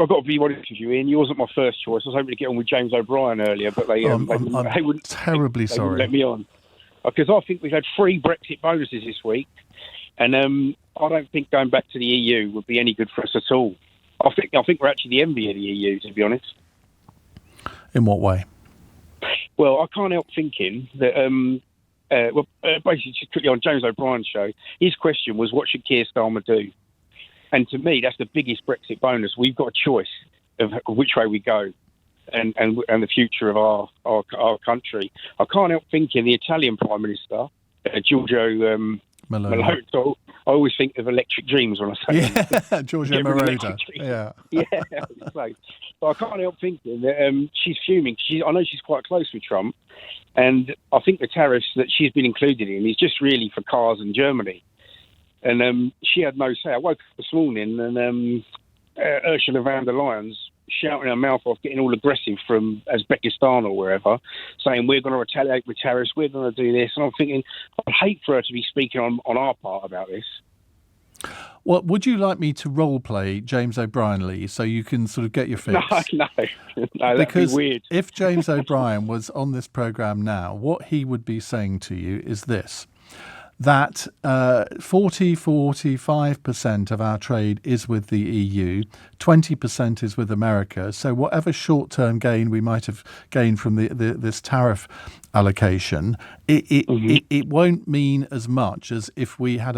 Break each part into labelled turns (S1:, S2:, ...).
S1: I've got to be honest with you, Ian. You wasn't my first choice. I was hoping to get on with James O'Brien earlier, but they wouldn't
S2: terribly
S1: they
S2: sorry.
S1: wouldn't let me on. Because I think we've had 3 Brexit bonuses this week, and I don't think going back to the EU would be any good for us at all. I think we're actually the envy of the EU, to be honest.
S2: In what way?
S1: Well, I can't help thinking that, basically, just quickly on James O'Brien's show, his question was, what should Keir Starmer do? And to me, that's the biggest Brexit bonus. We've got a choice of which way we go and the future of our country. I can't help thinking the Italian Prime Minister, Giorgio Meloni. I always think of Electric Dreams when I say
S2: that. Giorgio Moroder. Yeah.
S1: But I can't help thinking that she's fuming. I know she's quite close with Trump, and I think the tariffs that she's been included in is just really for cars in Germany. And she had no say. I woke up this morning and Ursula von der Leyen's shouting her mouth off, getting all aggressive from Uzbekistan or wherever, saying we're going to retaliate with tariffs, we're going to do this. And I'm thinking, I'd hate for her to be speaking on our part about this.
S2: Well, would you like me to role play James O'Brien, Lee, so you can sort of get your fix?
S1: No, that'd be weird.
S2: If James O'Brien was on this programme now, what he would be saying to you is this: that 45% of our trade is with the EU, 20% is with America. So whatever short-term gain we might have gained from this tariff allocation, it won't mean as much as if we had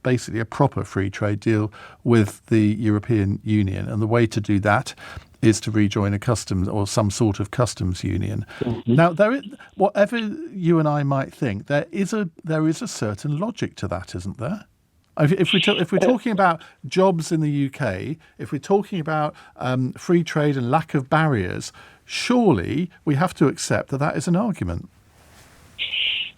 S2: basically a proper free trade deal with the European Union. And the way to do that is to rejoin a customs or some sort of customs union. Now, whatever you and I might think, there is a certain logic to that, isn't there? If we're talking about jobs in the UK, if we're talking about free trade and lack of barriers, surely we have to accept that is an argument.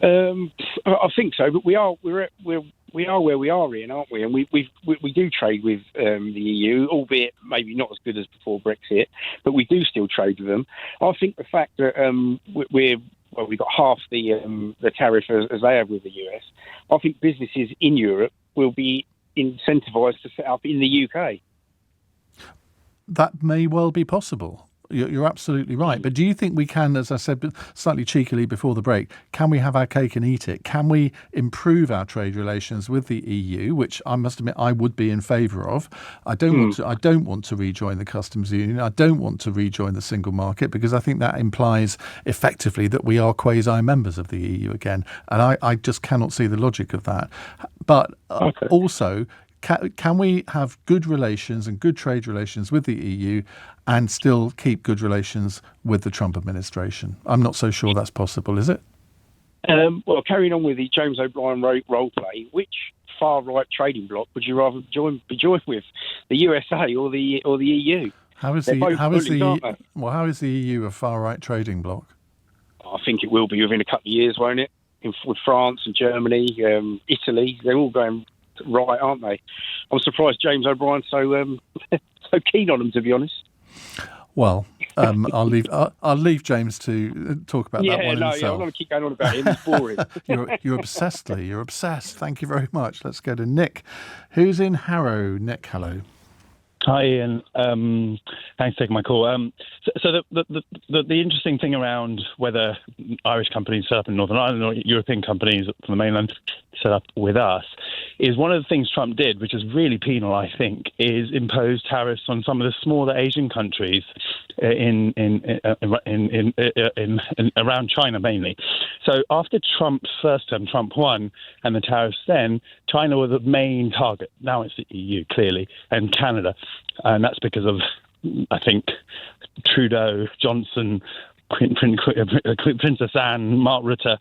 S1: I think so, but we're where we are, Ian, aren't we? And we do trade with the EU, albeit maybe not as good as before Brexit, but we do still trade with them. I think the fact that we've got half the tariff as they have with the US. I think businesses in Europe will be incentivised to set up in the UK.
S2: That may well be possible. You're absolutely right. But do you think we can, as I said slightly cheekily before the break, can we have our cake and eat it? Can we improve our trade relations with the EU, which I must admit I would be in favour of? I don't want to rejoin the customs union. I don't want to rejoin the single market, because I think that implies effectively that we are quasi-members of the EU again. And I just cannot see the logic of that. But also, can we have good relations and good trade relations with the EU and still keep good relations with the Trump administration? I'm not so sure that's possible, is it?
S1: Well, carrying on with the James O'Brien role play, which far-right trading bloc would you rather be joined with, the USA or the EU?
S2: How is the EU a far-right trading bloc?
S1: I think it will be within a couple of years, won't it? With France and Germany, Italy, they're all going right, aren't they? I'm surprised James O'Brien's so keen on them, to be honest.
S2: Well, I'll leave James to talk about that one himself.
S1: I'm not going to keep going on about him. It's boring.
S2: You're obsessed, Lee. You're obsessed. Thank you very much. Let's go to Nick, who's in Harrow. Nick, hello.
S3: Hi, Ian. Thanks for taking my call. So the interesting thing around whether Irish companies set up in Northern Ireland or European companies from the mainland set up with us is one of the things Trump did, which is really penal, I think, is impose tariffs on some of the smaller Asian countries in around China mainly. So after Trump's first term, Trump won, and the tariffs then, China was the main target. Now it's the EU, clearly, and Canada. And that's because of, I think, Trudeau, Johnson, Princess Anne, Mark Rutte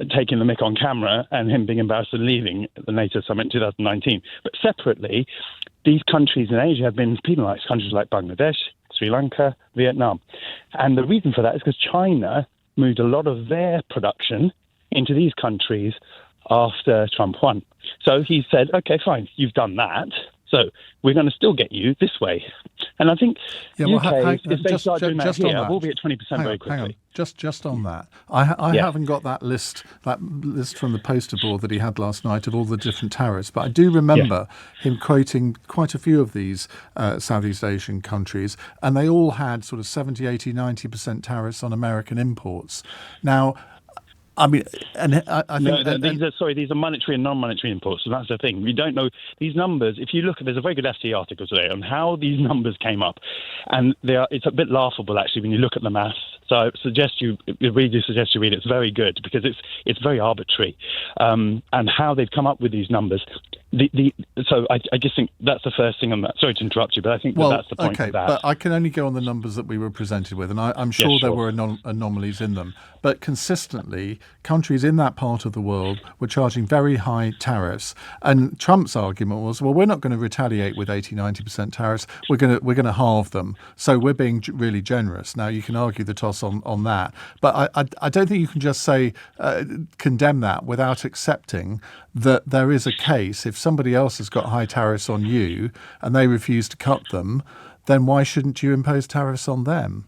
S3: taking the mick on camera and him being embarrassed and leaving the NATO summit in 2019. But separately, these countries in Asia have been penalised, countries like Bangladesh, Sri Lanka, Vietnam. And the reason for that is because China moved a lot of their production into these countries after Trump won. So he said, OK, fine, you've done that. So we're going to still get you this way. And I think UK, if they start doing that here, we'll be at 20% very quickly.
S2: Hang on. Just on that, I haven't got that list from the poster board that he had last night of all the different tariffs, but I do remember him quoting quite a few of these Southeast Asian countries, and they all had sort of 70, 80, 90% tariffs on American imports. Now, I mean, and I think
S3: these are monetary and non-monetary imports. So that's the thing. We don't know these numbers. If you look at, there's a very good FT article today on how these numbers came up, and it's a bit laughable actually when you look at the maths. So I really do suggest you read it. It's very good because it's very arbitrary, and how they've come up with these numbers. So I just think that's the first thing on that. Sorry to interrupt you, but I think that's the point of that.
S2: But I can only go on the numbers that we were presented with, and I'm sure there were anomalies in them. But consistently, countries in that part of the world were charging very high tariffs. And Trump's argument was, well, we're not going to retaliate with 80, 90% tariffs. We're going to halve them. So we're being really generous. Now, you can argue the toss on that. But I don't think you can just say condemn that without accepting that there is a case. If somebody else has got high tariffs on you and they refuse to cut them, then why shouldn't you impose tariffs on them?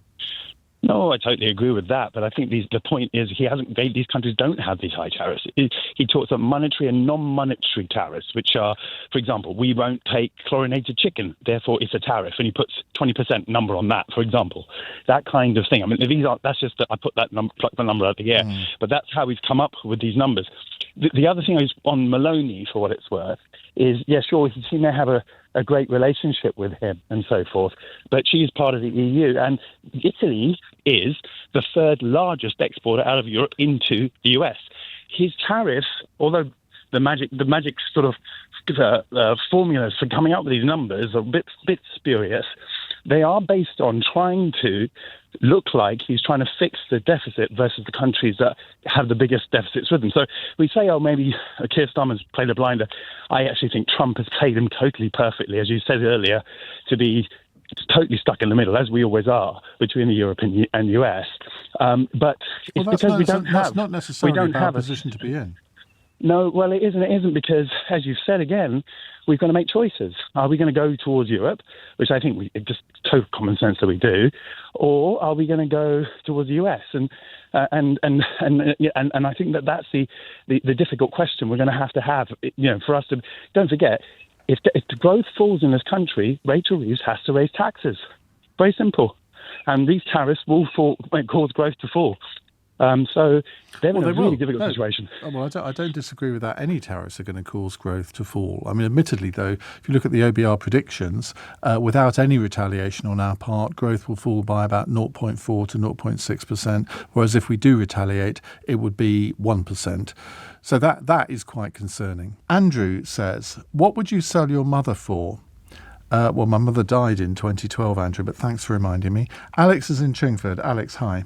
S3: No, I totally agree with that. But I think the point is these countries don't have these high tariffs. He talks about monetary and non-monetary tariffs, which are, for example, we won't take chlorinated chicken, therefore it's a tariff. And he puts 20% number on that, for example. That kind of thing. I mean, that's just I put that pluck the number out of the air. But that's how he's come up with these numbers. The other thing is on Maloney, for what it's worth, is, sure, he may have a great relationship with him and so forth, but she's part of the EU, and Italy is the third largest exporter out of Europe into the US. His tariffs, although the magic sort of formulas for coming up with these numbers are a bit spurious, they are based on trying to look like he's trying to fix the deficit versus the countries that have the biggest deficits with them. So we say, maybe Keir Starmer's played a blinder. I actually think Trump has played him totally perfectly, as you said earlier, to be totally stuck in the middle, as we always are, between the Europe and US. But it's because we don't have...
S2: That's not necessarily a bad position to be in.
S3: No, well, it isn't because, as you've said again, we've got to make choices. Are we going to go towards Europe, which I think it's just total common sense that we do, or are we going to go towards the US? And I think that's the difficult question we're going to have. For us to don't forget, if the growth falls in this country, Rachel Reeves has to raise taxes. Very simple, and these tariffs will cause growth to fall. So they're in a really difficult situation.
S2: Well, I don't disagree with that. Any tariffs are going to cause growth to fall. I mean, admittedly, though, if you look at the OBR predictions, without any retaliation on our part, growth will fall by about 0.4 to 0.6%, whereas if we do retaliate, it would be 1%. So that is quite concerning. Andrew says, what would you sell your mother for? Well, my mother died in 2012, Andrew, but thanks for reminding me. Alex is in Chingford. Alex, hi.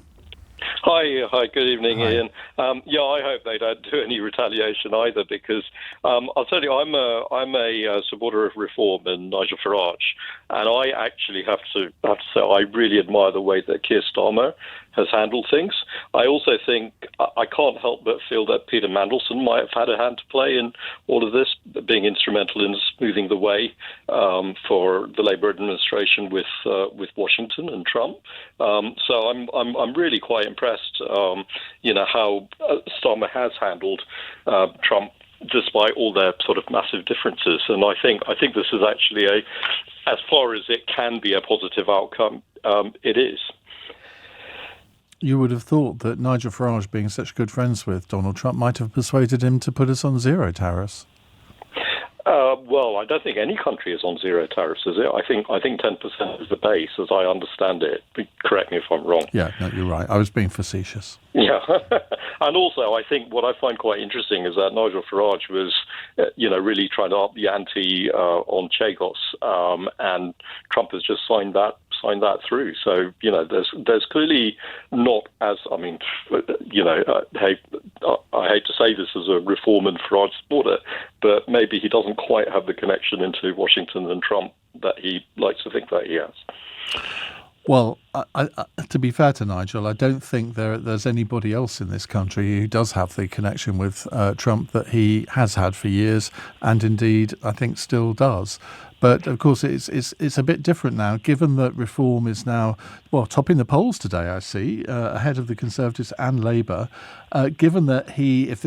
S4: Hi, good evening, hi. Ian. I hope they don't do any retaliation either, because I'll tell you, I'm a supporter of reform and Nigel Farage, and I actually have to say I really admire the way that Keir Starmer has handled things. I also think I can't help but feel that Peter Mandelson might have had a hand to play in all of this, being instrumental in smoothing the way for the Labour administration with Washington and Trump. So I'm really quite impressed, how Starmer has handled Trump, despite all their sort of massive differences. And I think this is actually as far as it can be, a positive outcome. It is.
S2: You would have thought that Nigel Farage, being such good friends with Donald Trump, might have persuaded him to put us on zero tariffs.
S4: Well, I don't think any country is on zero tariffs, is it? I think 10% is the base, as I understand it. Correct me if I'm wrong.
S2: Yeah, no, you're right. I was being facetious.
S4: Yeah. And also, I think what I find quite interesting is that Nigel Farage was, really trying to up the ante on Chagos, and Trump has just signed that through. So, there's clearly not as, I hate to say this as a reform and Farage supporter, but maybe he doesn't quite have the connection into Washington and Trump that he likes to think that he has.
S2: Well, to be fair to Nigel, I don't think there's anybody else in this country who does have the connection with Trump that he has had for years, and indeed I think still does. But of course, it's a bit different now, given that Reform is now topping the polls today. I see ahead of the Conservatives and Labour. Given that if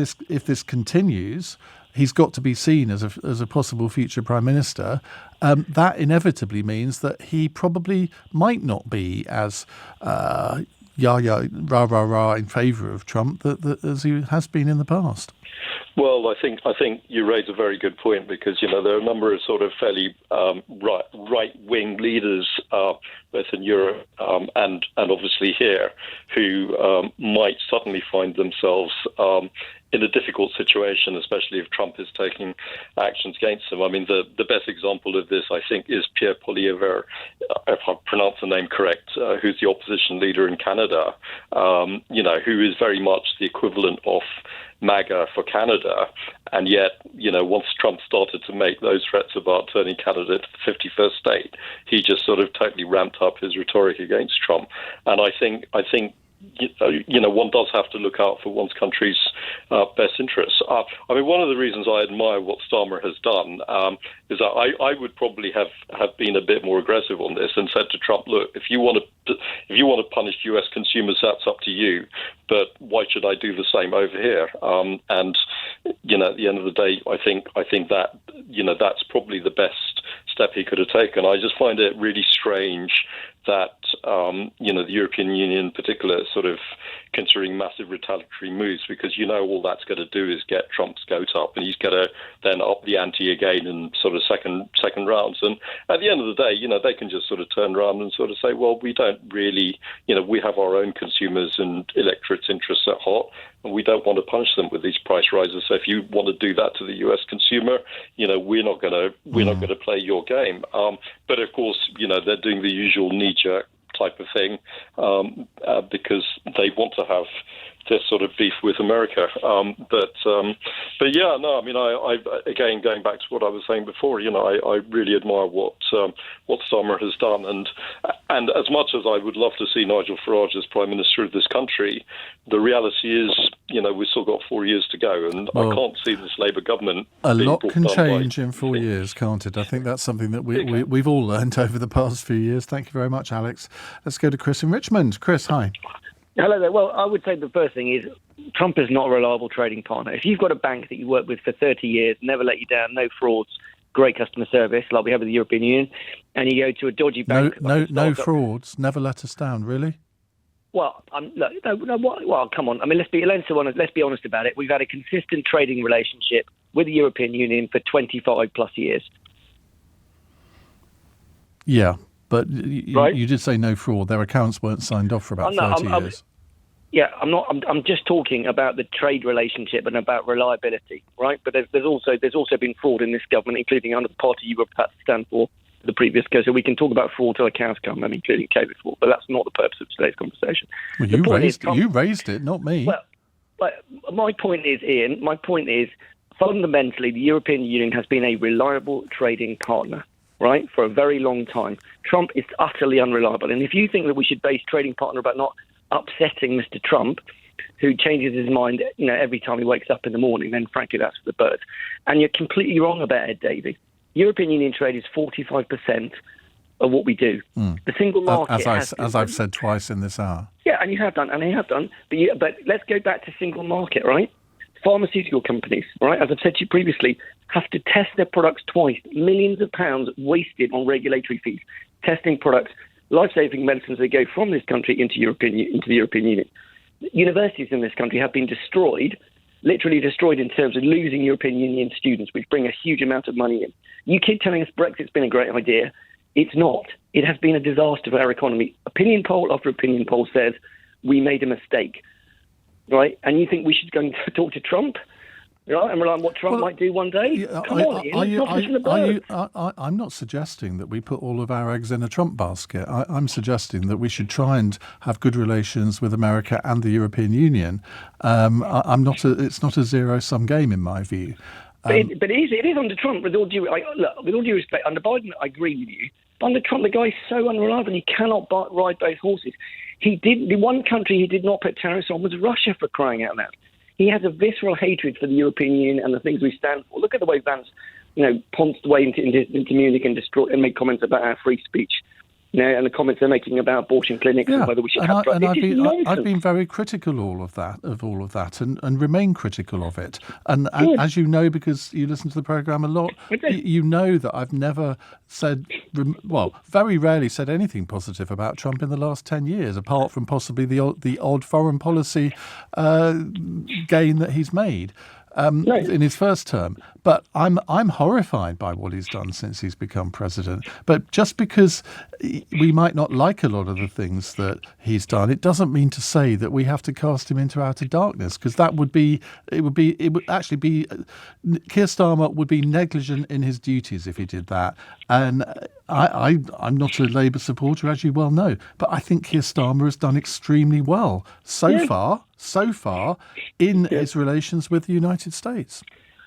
S2: this continues, he's got to be seen as a possible future prime minister. That inevitably means that he probably might not be as rah in favour of Trump as he has been in the past.
S4: Well, I think you raise a very good point, because there are a number of sort of fairly right-wing leaders, both in Europe and obviously here, who might suddenly find themselves in a difficult situation, especially if Trump is taking actions against them. I mean, the best example of this, I think, is Pierre Poilievre, if I pronounce the name correct, who's the opposition leader in Canada, who is very much the equivalent of MAGA for Canada. And yet, once Trump started to make those threats about turning Canada into the 51st state, he just sort of totally ramped up his rhetoric against Trump. And I think one does have to look out for one's country's best interests. I mean, one of the reasons I admire what Starmer has done is that I would probably have been a bit more aggressive on this and said to Trump, look, if you want to punish U.S. consumers, that's up to you. But why should I do the same over here? And at the end of the day, I think that that's probably the best step he could have taken. I just find it really strange that the European Union in particular is sort of considering massive retaliatory moves, because all that's going to do is get Trump's goat up, and he's going to then up the ante again in sort of second rounds. And at the end of the day, they can just sort of turn around and sort of say, well, we don't really, we have our own consumers and electorate's interests at heart, and we don't want to punish them with these price rises. So if you want to do that to the U.S. consumer, we're not going to play your game. But of course, they're doing the usual knee-jerk type of thing because they want to have this sort of beef with America. But yeah, no, I mean, I again, going back to what I was saying before, I really admire what Starmer has done, and as much as I would love to see Nigel Farage as Prime Minister of this country, the reality is, we've still got 4 years to go, and I can't see this Labour government.
S2: A lot can change in 4 years, can't it? I think that's something that we've all learned over the past few years. Thank you very much, Alex. Let's go to Chris in Richmond. Chris, hi.
S5: Hello there. Well, I would say the first thing is Trump is not a reliable trading partner. If you've got a bank that you work with for 30 years, never let you down, no frauds, great customer service, like we have with the European Union, and you go to a dodgy bank...
S2: No frauds, never let us down, really?
S5: Well, well, come on. I mean, let's be honest about it. We've had a consistent trading relationship with the European Union for 25 plus years.
S2: Yeah. But you did say no fraud. Their accounts weren't signed off for about 30 years.
S5: I'm just talking about the trade relationship and about reliability, right? But there's also been fraud in this government, including under the party you were perhaps stand for the previous go. So we can talk about fraud till the cows come, including COVID fraud. But that's not the purpose of today's conversation.
S2: Well, you raised it, not me.
S5: Well, my point is, Ian. My point is fundamentally the European Union has been a reliable trading partner, right, for a very long time. Trump is utterly unreliable. And if you think that we should base trading partner about not upsetting Mr. Trump, who changes his mind, every time he wakes up in the morning, then frankly, that's for the birds. And you're completely wrong about Ed Davey. European Union trade is 45% of what we do. The single market
S2: as I've said twice in this hour.
S5: Yeah, and you have done. But let's go back to single market, right? Pharmaceutical companies, right, as I've said to you previously, have to test their products twice. Millions of pounds wasted on regulatory fees, testing products, life-saving medicines that go from this country into the European Union. Universities in this country have been destroyed, literally destroyed in terms of losing European Union students, which bring a huge amount of money in. You keep telling us Brexit's been a great idea. It's not. It has been a disaster for our economy. Opinion poll after opinion poll says we made a mistake. Right, and you think we should go and talk to Trump, right, and rely on what Trump might do one day? Come on, Ian,
S2: I'm not suggesting that we put all of our eggs in a Trump basket. I'm suggesting that we should try and have good relations with America and the European Union. It's not a zero-sum game in my view.
S5: But it is under Trump. With all due respect, under Biden, I agree with you. Under Trump, the guy's so unreliable. He cannot ride both horses. The one country he did not put tariffs on was Russia, for crying out loud. He has a visceral hatred for the European Union and the things we stand for. Look at the way Vance, pounced away into Munich and made comments about our free speech. And the comments they're making about abortion clinics and whether we should have drugs.
S2: I've been very critical of all of that, and remain critical of it. And as you know, because you listen to the programme a lot, you know that I've never said, very rarely said anything positive about Trump in the last 10 years, apart from possibly the odd foreign policy gain that he's made. In his first term. But I'm horrified by what he's done since he's become president. But just because we might not like a lot of the things that he's done, it doesn't mean to say that we have to cast him into outer darkness, because it would actually be Keir Starmer would be negligent in his duties if he did that. And I'm not a Labour supporter, as you well know, but I think Keir Starmer has done extremely well so far in his relations with the United States.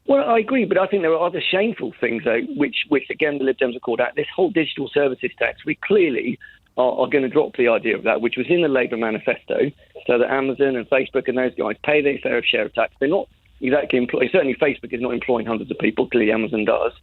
S5: Well, I agree, but I think there are other shameful things, though, which again, the Lib Dems have called out. This whole digital services tax, we clearly are going to drop the idea of that, which was in the Labour manifesto, so that Amazon and Facebook and those guys pay their fair share of tax. They're not exactly employing, certainly Facebook is not employing hundreds of people, clearly Amazon does.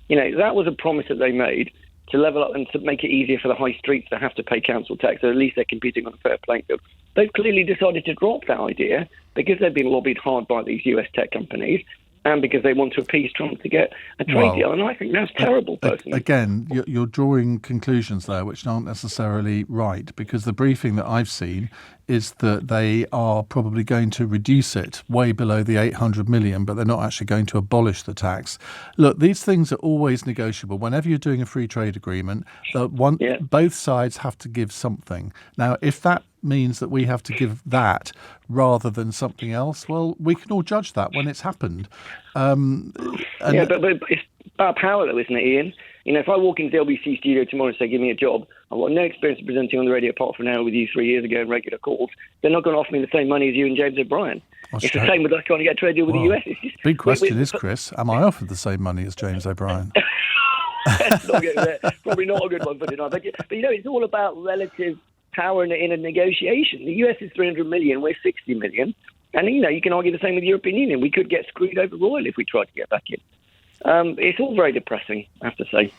S5: That was a promise that they made to level up and to make it easier for the high streets to have to pay council tax, so at least they're competing on a fair playing field. They've clearly decided to drop that idea because they've been lobbied hard by these US tech companies, and because they want to appease Trump to get a trade deal. And I think that's terrible, personally.
S2: Again, you're drawing conclusions there which aren't necessarily right, because the briefing that I've seen is that they are probably going to reduce it way below the 800 million, but they're not actually going to abolish the tax. Look, these things are always negotiable. Whenever you're doing a free trade agreement, both sides have to give something. Now, if that means that we have to give that rather than something else, well, we can all judge that when it's happened.
S5: But it's about power, though, isn't it, Ian? If I walk into the LBC studio tomorrow and say, give me a job, I've got no experience of presenting on the radio apart from an hour with you 3 years ago in regular calls, they're not going to offer me the same money as you and James O'Brien. It's the same with us trying to get a trade deal with the US.
S2: Big question is, Chris, am I offered the same money as James O'Brien?
S5: Probably not a good one for tonight. But it's all about relative power in a negotiation. The US is 300 million, we're 60 million. And, you can argue the same with the European Union. We could get screwed over royally if we tried to get back in. It's all very depressing, I have to say.